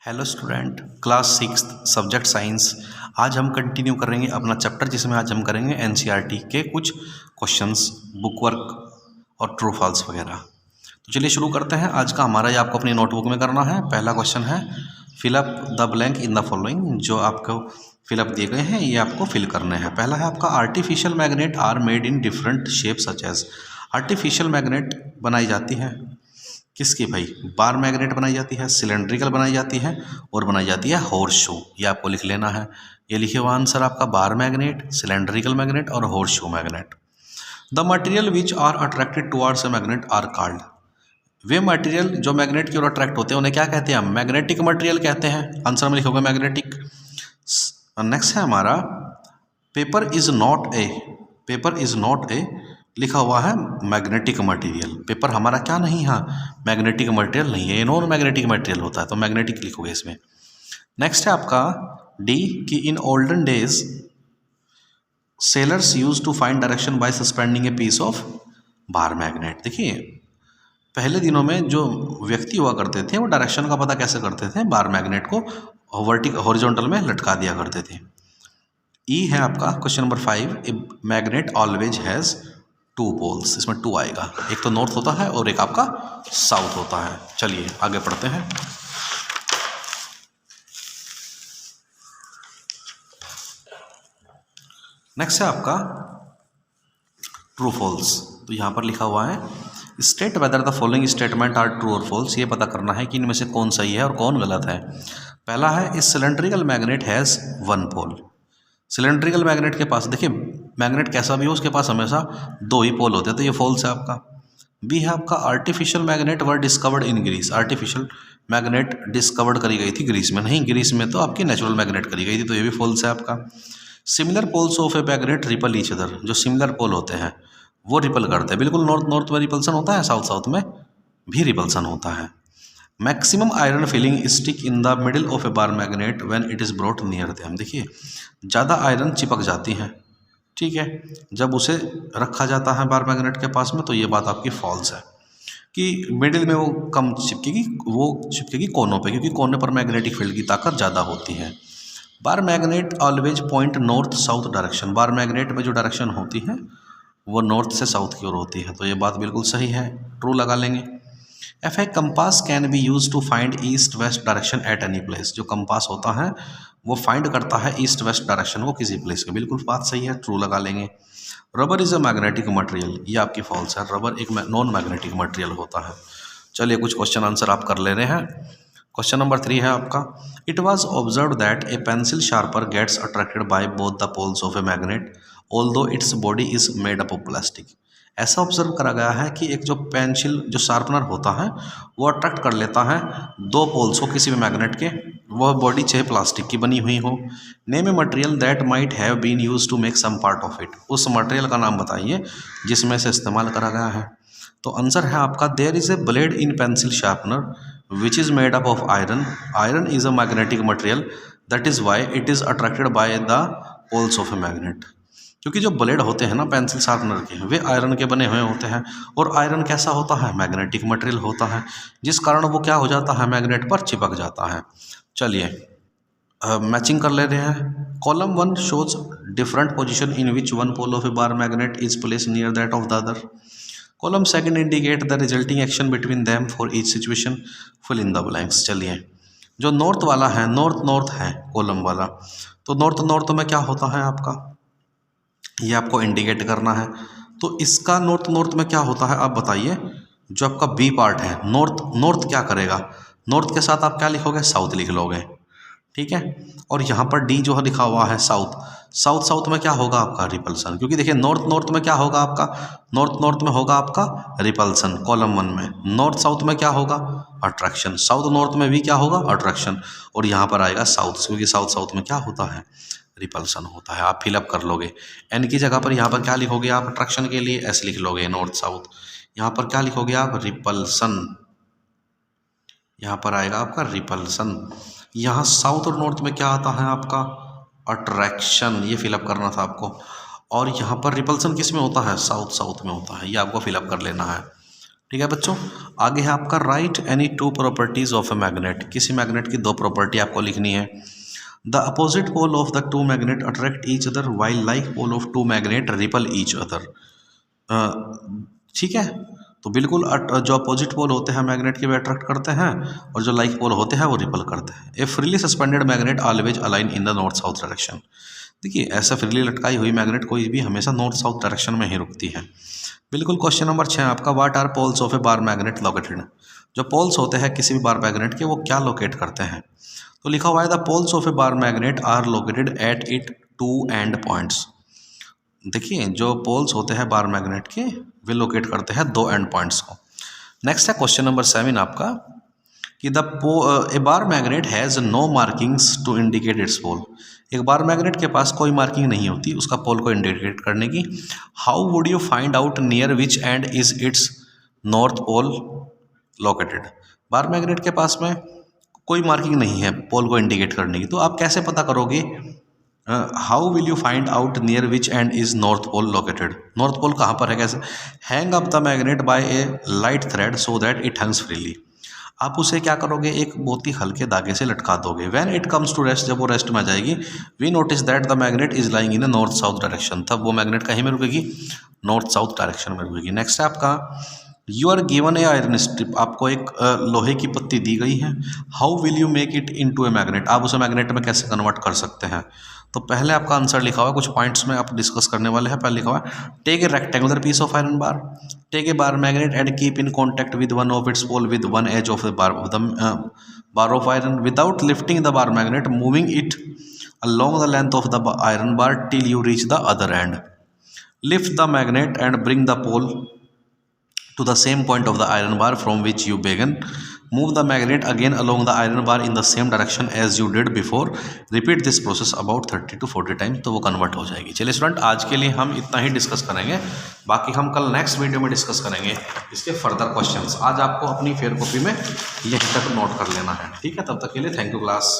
Hello student, class six subject science. आज हम continue करेंगे अपना चैप्टर, जिसमें आज हम करेंगे एनसीईआरटी के कुछ क्वेश्चंस, बुक वर्क और ट्रू फॉल्स वगैरह। तो चलिए शुरू करते हैं। आज का हमारा ये आपको अपनी नोटबुक में करना है। पहला क्वेश्चन है fill up the blank in the following. जो आपको फिलअप दिए गए हैं ये आपको फिल करने हैं। पहला है आपका artificial magnets are made in different shape such as. Artificial magnet बनाई जाती है किसकी भाई? बार मैग्नेट बनाई जाती है, सिलेंड्रिकल बनाई जाती है और बनाई जाती है हॉर्स शू। ये आपको लिख लेना है। ये लिखे हुआ आंसर आपका बार मैग्नेट, सिलेंड्रिकल मैग्नेट और horse shoe magnet. The material which are attracted towards a magnet are called. वे मटेरियल जो मैग्नेट की ओर अट्रैक्ट होते हैं उन्हें क्या कहते हैं? मैग्नेटिक मटेरियल कहते हैं। आंसर में लिखोगे मैग्नेटिक। नेक्स्ट है हमारा पेपर इज नॉट ए लिखा हुआ है मैग्नेटिक मटेरियल। पेपर हमारा क्या नहीं है? मैग्नेटिक मटेरियल नहीं है, ये नॉन मैग्नेटिक मटेरियल होता है, तो मैग्नेटिक लिखोगे इसमें। नेक्स्ट है आपका डी कि in olden days sailors use to find direction by suspending a piece of bar magnet. देखिए पहले दिनों में जो व्यक्ति हुआ करते थे वो डायरेक्शन का पता कैसे करते थे? बार मैग्नेट को हॉरिजॉन्टल में लटका दिया करते थे। ई है आपका question number 5, a magnet always has two poles. इसमें टू आएगा, एक तो नॉर्थ होता है और एक आपका साउथ होता है। चलिए आगे पढ़ते हैं। नेक्स्ट है आपका ट्रू फॉल्स। तो यहां पर लिखा हुआ है state whether the following statements are true और फॉल्स। ये पता करना है कि इनमें से कौन सही है और कौन गलत है। पहला है a cylindrical magnet has one pole. Cylindrical magnet के पास, देखिए मैग्नेट कैसा भी हो उसके पास हमेशा दो ही पोल होते हैं, तो ये फॉल्स है आपका। बी है आपका artificial magnet were discovered in Greece. Artificial magnet discovered करी गई थी ग्रीस में, नहीं ग्रीस में तो आपकी नेचुरल मैग्नेट करी गई थी, तो ये भी फॉल्स है आपका। Similar poles of a magnet repel each other. जो सिमिलर पोल होते हैं वो रिपल करते हैं। बिल्कुल नॉर्थ में रिपल्सन होता है, साउथ में भी रिपल्सन होता है। Maximum iron filling stick in the middle of a bar magnet when it is brought near them. देखिए ज़्यादा आयरन चिपक जाती है, ठीक है, जब उसे रखा जाता है बार मैग्नेट के पास में, तो ये बात आपकी फॉल्स है कि मिडिल में वो कम चिपकेगी, वो चिपकेगी कोनों पे, क्योंकि कोने पर मैग्नेटिक फील्ड की ताकत ज़्यादा होती है। Bar magnet always point north south direction. Bar magnet में जो डायरेक्शन होती है वो नॉर्थ से साउथ की ओर होती है, तो ये बात बिल्कुल सही है, ट्रू लगा लेंगे। F a compass can be use to find east west direction at any place. जो कंपास होता है वो फाइंड करता है ईस्ट वेस्ट डायरेक्शन को किसी प्लेस के। बिल्कुल बात सही है, ट्रू लगा लेंगे। Rubber is a magnetic material. ये आपकी फॉल्स है, रबर एक नॉन मैग्नेटिक मटेरियल होता है। चलिए कुछ क्वेश्चन आंसर आप कर ले रहे हैं। क्वेश्चन नंबर 3 है आपका it was observe that a pencil sharper gets attracted by both the poles of a magnet although its body is made up of plastic. ऐसा ऑब्जर्व करा गया है कि एक जो पेंसिल जो शार्पनर होता है वो अट्रैक्ट कर लेता है दो पोल्स को किसी भी मैग्नेट के, वह बॉडी चाहे प्लास्टिक की बनी हुई हो। Name a material that might have been use to make some part of it. उस मटेरियल का नाम बताइए जिसमें से इस्तेमाल करा गया है। तो आंसर है आपका there is a blade in pencil sharpener which is made up of iron. Iron is a magnetic material that is why it is attracted by the poles of a magnet. क्योंकि जो blade होते हैं ना pencil sharpener के, वे iron के बने हुए होते हैं, और आयरन कैसा होता है? मैग्नेटिक मटेरियल होता है, जिस कारण वो क्या हो जाता है? मैग्नेट पर चिपक जाता है। चलिए मैचिंग कर ले रहे हैं। Column 1 shows different position in which one pole of a bar magnet is place near that of the other. Column 2 indicate the resulting action between them for each situation, fill in the blanks. चलिए जो north वाला है, north है column वाला, तो north में क्या होता है आपका, ये आपको इंडिकेट करना है। तो इसका नॉर्थ में क्या होता है आप बताइए। जो आपका बी पार्ट है नॉर्थ क्या करेगा? नॉर्थ के साथ आप क्या लिखोगे? साउथ लिख लोगे, ठीक है। और यहाँ पर डी जो है लिखा हुआ है साउथ में क्या होगा आपका? रिपल्सन। क्योंकि देखिए नॉर्थ में क्या होगा आपका? नॉर्थ में होगा आपका रिपल्सन कॉलम 1 में। नॉर्थ साउथ में क्या होगा? अट्रैक्शन। साउथ नॉर्थ में भी क्या होगा? अट्रैक्शन। और यहाँ पर आएगा साउथ, क्योंकि साउथ में क्या होता है? रिपल्सन होता है। आप फिलअप कर लोगे। एन की जगह पर यहाँ पर क्या लिखोगे आप? अट्रैक्शन के लिए एस लिख लोगे, नॉर्थ साउथ। यहाँ पर क्या लिखोगे आप? रिपल्सन। यहाँ पर आएगा आपका रिपल्सन। यहाँ साउथ और नॉर्थ में क्या आता है आपका? अट्रैक्शन। ये फिलअप करना था आपको। और यहाँ पर रिपल्सन किस में होता है? साउथ में होता है। ये आपको फिलअप कर लेना है। ठीक है बच्चों। आगे है आपका write any two properties of a magnet. किसी मैग्नेट की दो प्रॉपर्टी आपको लिखनी है। The opposite pole of the two magnet attract each other while like pole of two magnet repel each other. ठीक है, तो बिल्कुल जो अपोजिट पोल होते हैं मैग्नेट के वे अट्रैक्ट करते हैं और जो लाइक पोल होते हैं वो रिपल करते हैं। ए freely suspended magnet always align in the north south direction. देखिए ऐसा फ्रीली लटकाई हुई मैग्नेट कोई भी हमेशा नॉर्थ साउथ डायरेक्शन में ही रुकती है। बिल्कुल। क्वेश्चन नंबर 6 आपका, what are poles of a bar magnet located. जो पोल्स होते हैं किसी भी बार मैग्नेट के वो क्या लोकेट करते हैं। तो लिखा हुआ है the poles of a bar magnet are located at it two end points. देखिए जो पोल्स होते हैं बार मैग्नेट के वे लोकेट करते हैं दो एंड पॉइंट्स को। नेक्स्ट है क्वेश्चन नंबर 7 आपका कि a bar magnet has no markings to indicate its pole. एक बार मैग्नेट के पास कोई मार्किंग नहीं होती उसका पोल को इंडिकेट करने की। How would you find out near which end is its north pole located. Bar magnet के पास में कोई मार्किंग नहीं है पोल को इंडिकेट करने की, तो आप कैसे पता करोगे। How will you find out near which end is north pole located. North pole कहाँ पर है, कैसे। Hang up the magnet by a light thread so that it hangs freely. आप उसे क्या करोगे, एक बहुत ही हल्के धागे से लटका दोगे। When it comes to rest, जब वो रेस्ट में आ जाएगी, we notice that the magnet is lying in north south direction. तब वो मैग्नेट कहीं में रुकेगी, नॉर्थ साउथ डायरेक्शन में रुकेगी। नेक्स्ट है आपका, you are given a iron strip. आपको एक लोहे की पत्ती दी गई है। How will you make it into a magnet. आप उसे मैग्नेट में कैसे कन्वर्ट कर सकते हैं। तो पहले आपका आंसर लिखा हुआ है, कुछ पॉइंट्स में आप डिस्कस करने वाले हैं। पहले लिखा हुआ है, take a rectangular piece of iron bar, take a bar magnet and keep in contact with one of its pole with one edge of the bar of iron without lifting the bar magnet, moving it along the length of the iron bar till you reach the other end. Lift the magnet and bring the pole to the same point of the iron bar from which you began. Move the magnet again along the iron bar in the same direction as you did before. Repeat this process about 30 to 40 times, तो वो convert हो जाएगी। चलिए student, आज के लिए हम इतना ही डिस्कस करेंगे, बाकी हम कल नेक्स्ट वीडियो में डिस्कस करेंगे इसके फर्दर क्वेश्चंस। आज आपको अपनी फेयर कॉपी में यहीं तक नोट कर लेना है, ठीक है। तब तक के लिए थैंक यू क्लास।